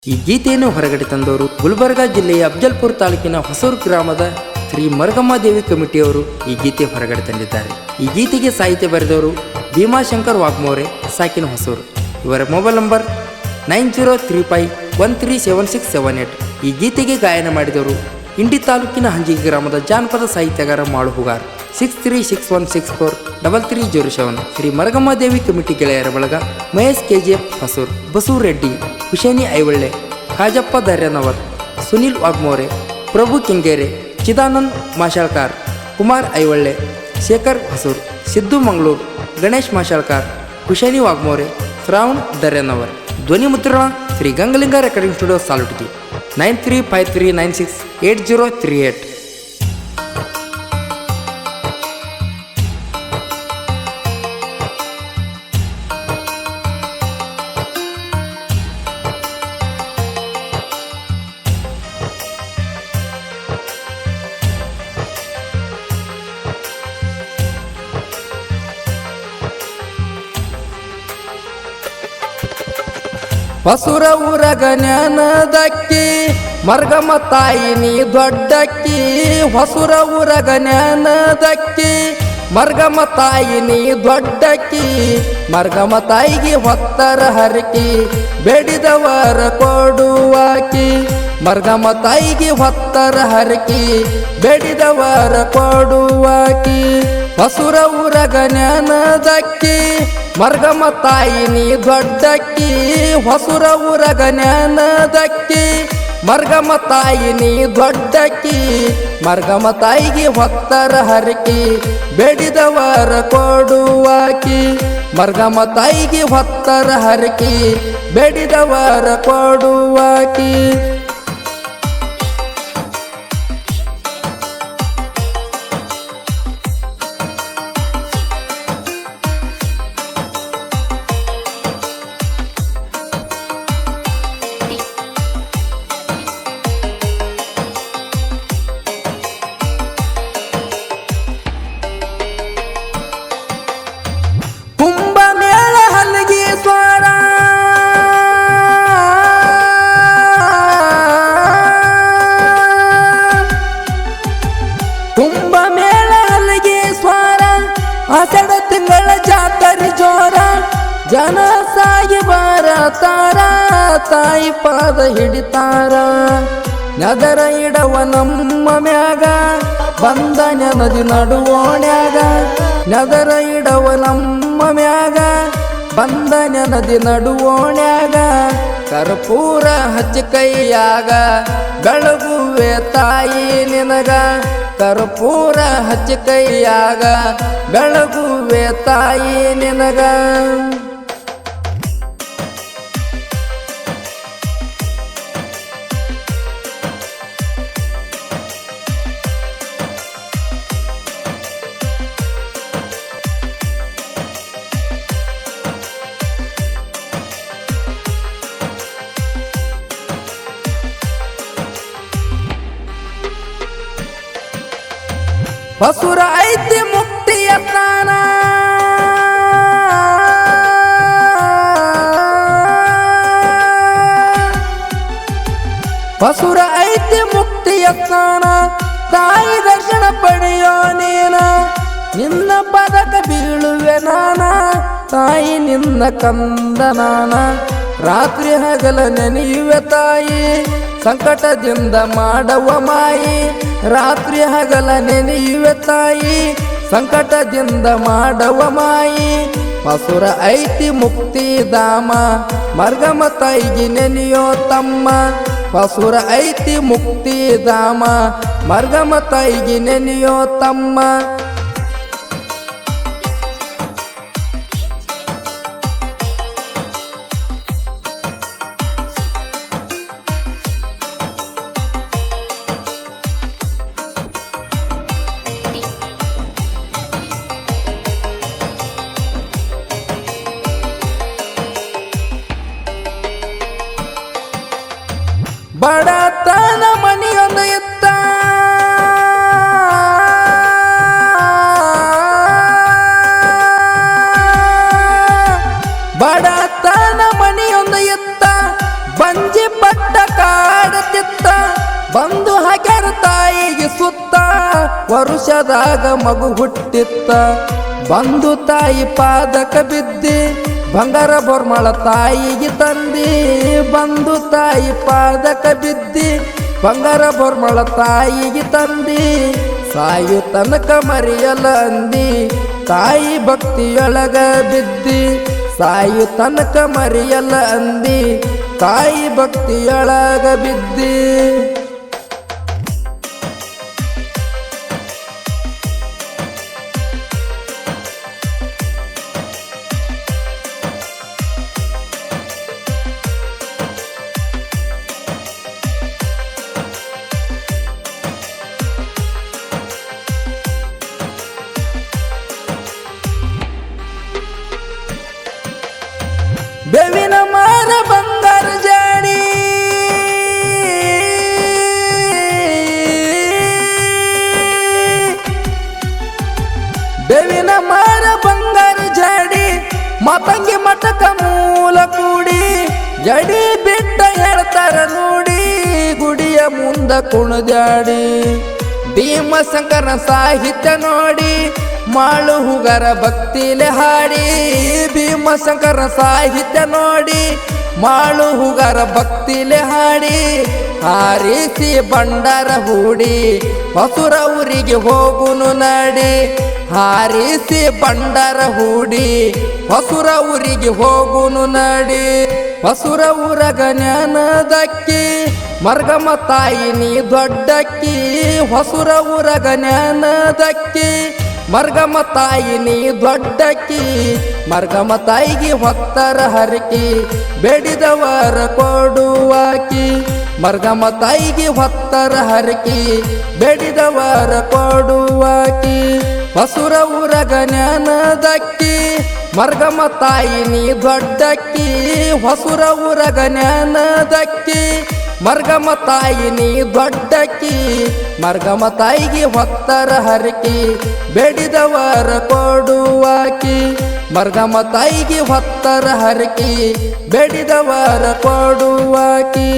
ಈ ಗೀತೆಯನ್ನು ಹೊರಗಡೆ ತಂದವರು ಗುಲ್ಬರ್ಗಾ ಜಿಲ್ಲೆಯ ಅಫ್ಜಲ್ಪುರ ತಾಲೂಕಿನ ಹೊಸೂರು ಗ್ರಾಮದ ಶ್ರೀ ಮರಗಮ್ಮ ದೇವಿ ಕಮಿಟಿಯವರು ಈ ಗೀತೆ ಹೊರಗಡೆ ತಂದಿದ್ದಾರೆ. ಈ ಗೀತೆಗೆ ಸಾಹಿತ್ಯ ಬರೆದವರು ಭೀಮಾಶಂಕರ್ ವಾಗ್ಮೋರೆ, ಸಾಕಿನ ಹೊಸೂರು. ಇವರ ಮೊಬೈಲ್ ನಂಬರ್ 9035137678. ಈ ಗೀತೆಗೆ ಗಾಯನ ಮಾಡಿದವರು ಇಂಡಿ ತಾಲೂಕಿನ ಹಂಜಿಗೆ ಗ್ರಾಮದ ಜಾನಪದ ಸಾಹಿತ್ಯಗಾರ ಮಾಳು ಹುಗಾರ್. 6361643307. ಶ್ರೀ ಮರಗಮ್ಮ ದೇವಿ ಕಮಿಟಿ ಗೆಳೆಯರ ಬಳಗ ಮಹೇಶ್ KGF ಹೊಸೂರು, ಬಸೂರ್ ರೆಡ್ಡಿ, ಹುಸೇನಿ ಐವಳ್ಳೆ, ಕಾಜಪ್ಪ ಧರ್ಯನವರ್, ಸುನಿಲ್ ವಾಗ್ಮೋರೆ, ಪ್ರಭು ಕೆಂಗೇರೆ, ಚಿದಾನಂದ್ ಮಾಶಾಳ್ಕಾರ್, ಕುಮಾರ್ ಐವಳ್ಳೆ, ಶೇಖರ್ ಹೊಸೂರು, ಸಿದ್ದು ಮಂಗಳೂರು, ಗಣೇಶ್ ಮಾಶಾಳ್ಕಾರ್, ಹುಸೇನಿ ವಾಗ್ಮೋರೆ, ಶ್ರಾವಣ್ ಧರ್ಯನವರ್. ಧ್ವನಿ ಮುದ್ರಣ ಶ್ರೀ ಗಂಗಲಿಂಗ ರೆಕಾರ್ಡಿಂಗ್ ಸ್ಟುಡಿಯೋ, ಸಾಲುಟ್ಗಿ. 9353968038. ಹೊಸೂರ ಊರಗ ಜ್ಞಾನದಕ್ಕಿ ಮರ್ಗಮ್ಮ ತಾಯಿ ನೀ ದೊಡ್ಡಕ್ಕಿ. ಹೊಸೂರ ಊರಗ ಜ್ಞಾನದಕ್ಕಿ ಮರ್ಗಮ್ಮ ತಾಯಿ ನೀ ದೊಡ್ಡಕ್ಕಿ. ಮರ್ಗಮ್ಮ ತಾಯಿಗೆ ಹೊತ್ತರ ಹರಕಿ ಬೇಡಿದವರ ಕೊಡುವಾಕಿ. ಮರ್ಗಮ್ಮ ತಾಯಿಗೆ ಹೊತ್ತರ ಹರಕಿ ಬೇಡಿದವರ ಕೊಡುವಾಕಿ. ಹೊಸೂರ ಊರಗ ಜ್ಞಾನದಕ್ಕಿ ಮರ್ಗಮ್ಮ ತಾಯಿ ನೀ ದೊಡ್ಡಕ್ಕಿ. ಹೊಸೂರ ಊರಗ ಜ್ಞಾನದಕ್ಕಿ ಮರ್ಗಮ್ಮ ತಾಯಿ ನೀ ದೊಡ್ಡಕ್ಕಿ. ಮರ್ಗಮ್ಮ ತಾಯಿಗೆ ಹೊತ್ತರ ಹರಕಿ ಬೇಡಿದವರ ಕೊಡುವಾಕಿ. ಮರ್ಗಮ್ಮ ತಾಯಿಗೆ ಹೊತ್ತರ ಹರಕಿ ಬೇಡಿದವರ ಕೊಡುವಾಕಿ. ಆಷಾಢ ತಿಂಗಳ ಜಾತರಿ ಜೋರ ಜನ ಸಾಗಿ ಬರತಾರ. ತಾಯಿ ಪಾದ ಹಿಡಿತಾರ ನಗರ ಇಡವ ನಮ್ಮ ಮ್ಯಾಗ ಬಂದನ ನದಿ ನಡುವೋಣ್ಯಾಗ. ನಗರ ಇಡವ ನಮ್ಮ ಮ್ಯಾಗ ಬಂದನ ನದಿ ನಡುವೋಣ್ಯಾಗ. ಕರ್ಪೂರ ಹಚ್ಚಿ ಕೈಯಾಗ ಬೆಳಗುವೆ ತಾಯಿ ನಿನಗ. ಕರ್ಪೂರ ಹಚ್ಚಿ ಕೈಯಾಗ ಬೆಳಗುವೆ ತಾಯಿ ನಿನಗ. ಹೊಸೂರ ಐತಿ ಮುಕ್ತಿಯ ಸ್ನಾನ. ಹೊಸೂರ ಐತಿ ಮುಕ್ತಿಯ ಸ್ನಾನ. ತಾಯಿ ದರ್ಶನ ಪಡೆಯೋ ನೀನ. ನಿನ್ನ ಪದಕ ಬೀಳುವೆ ನಾನ. ತಾಯಿ ನಿನ್ನ ಕಂದ ನಾನ. ರಾತ್ರಿ ಹಗಲ ನೆನೆಯುವೆ ತಾಯಿ ಸಂಕಟದಿಂದ ಮಾಡವ ಮಾಯಿ. ರಾತ್ರಿ ಹಗಲ ನೆನೆಯುವೆ ತಾಯಿ ಸಂಕಟದಿಂದ ಮಾಡವ ಮಾಯಿ. ಹೊಸೂರ ಐತಿ ಮುಕ್ತಿ ಧಾಮ ಮರ್ಗಮ್ಮ ತಾಯಿಗೆ ನೆನೆಯೋ ತಮ್ಮ. ಹೊಸೂರ ಐತಿ ಮುಕ್ತಿ ಧಾಮ ಮರ್ಗಮ್ಮ ತಾಯಿಗೆ ನೆನೆಯೋ ತಮ್ಮ. ಬಡತನ ಮನೆಯೊಂದು ಇತ್ತ. ಬಡತನ ಮನೆಯೊಂದು ಇತ್ತ. ಬಂಜಿ ಪಟ್ಟ ಕಷ್ಟ ಕಾಡತಿತ್ತ ಬಂದು ಹಾಕ್ಯಾರ ತಾಯಿಗೆ ಸುತ್ತ ವರುಷದಾಗ ಮಗು ಹುಟ್ಟಿತ್ತ ಬಂದು ತಾಯಿ ಪಾದಕ ಬಿದ್ದಿ ಬಂಗಾರ ಬೋರ್ಮಳ ತಾಯಿಗೆ ತಂದಿ ಬಂದು ತಾಯಿ ಪಾದಕ ಬಿದ್ದಿ ಬಂಗಾರ ಬೋರ್ಮಳ ತಾಯಿಗೆ ತಂದಿ ಸಾಯು ತನಕ ಮರೆಯಲ್ಲ ಅಂದಿ ತಾಯಿ ಭಕ್ತಿಯೊಳಗ ಬಿದ್ದಿ ಸಾಯು ತನಕ ಮರೆಯಲ್ಲ ಅಂದಿ ತಾಯಿ ಭಕ್ತಿಯೊಳಗ ಬಿದ್ದಿ ಬೇವಿನ ಮಾರ ಬಂಗಾರ ಜಾಡಿ ಬೇವಿನ ಮಾರ ಬಂಗಾರ ಜಾಡಿ ಮತಂಗಿ ಮಟಕ ಮೂಲ ಕೂಡಿ ಜಡಿ ಬಿಟ್ಟ ಹೇಳ್ತಾರ ನೋಡಿ ಗುಡಿಯ ಮುಂದ ಕುಣದಾಡಿ ಭೀಮಶಂಕರ ಸಾಹಿತ್ಯ ನೋಡಿ ಮಾಳು ಹುಗರ ಭಕ್ತಿಲೆ ಹಾಡಿ ಭೀಮಶಂಕರ ಸಾಹಿತ್ಯ ನೋಡಿ ಮಾಳು ಹುಗರ ಭಕ್ತಿಲೆ ಹಾಡಿ ಹಾರಿಸಿ ಬಂಡಾರ ಹೂಡಿ ಹೊಸುರ ಊರಿಗೆ ಹೋಗುನು ನಡಿ ಹಾರಿಸಿ ಬಂಡಾರ ಹೂಡಿ ಹೊಸುರ ಊರಿಗೆ ಹೋಗುನು ನಡಿ ಹೊಸುರ ಊರಗ ಜ್ಞಾನದಕ್ಕಿ ಮರ್ಗಮ್ಮ ತಾಯಿ ನೀ ದೊಡ್ಡಕ್ಕಿ ಹೊಸುರ ಊರಗ ಜ್ಞಾನದಕ್ಕಿ ಮರ್ಗಮ್ಮ ತಾಯಿ ನೀ ದೊಡ್ಡಕ್ಕಿ ಮರ್ಗಮ್ಮ ತಾಯಿಗೆ ಹೊತ್ತರ ಹರಕಿ ಬೇಡಿದವರ ಕೊಡುವಾಕಿ ಮರ್ಗಮ್ಮ ತಾಯಿಗೆ ಹೊತ್ತರ ಹರಕಿ ಬೇಡಿದವರ ಕೊಡುವಾಕಿ ಹೊಸುರ ಊರಗ ಜ್ಞಾನದಕ್ಕಿ ಮರ್ಗಮ್ಮ ತಾಯಿ ನೀ ದೊಡ್ಡಕ್ಕಿ ಹೊಸುರ ಊರಗ ಜ್ಞಾನದಕ್ಕಿ ಮರ್ಗಮ್ಮ ತಾಯಿ ನೀ ದೊಡ್ಡಕ್ಕಿ ಮರ್ಗಮ್ಮ ತಾಯಿಗೆ ಹೊತ್ತರ ಹರಕಿ ಬೇಡಿದವರ ಕೊಡುವಾಕಿ ಮರ್ಗಮ್ಮ ತಾಯಿಗೆ ಹೊತ್ತರ ಹರಕಿ ಬೇಡಿದವರ ಕೊಡುವಾಕಿ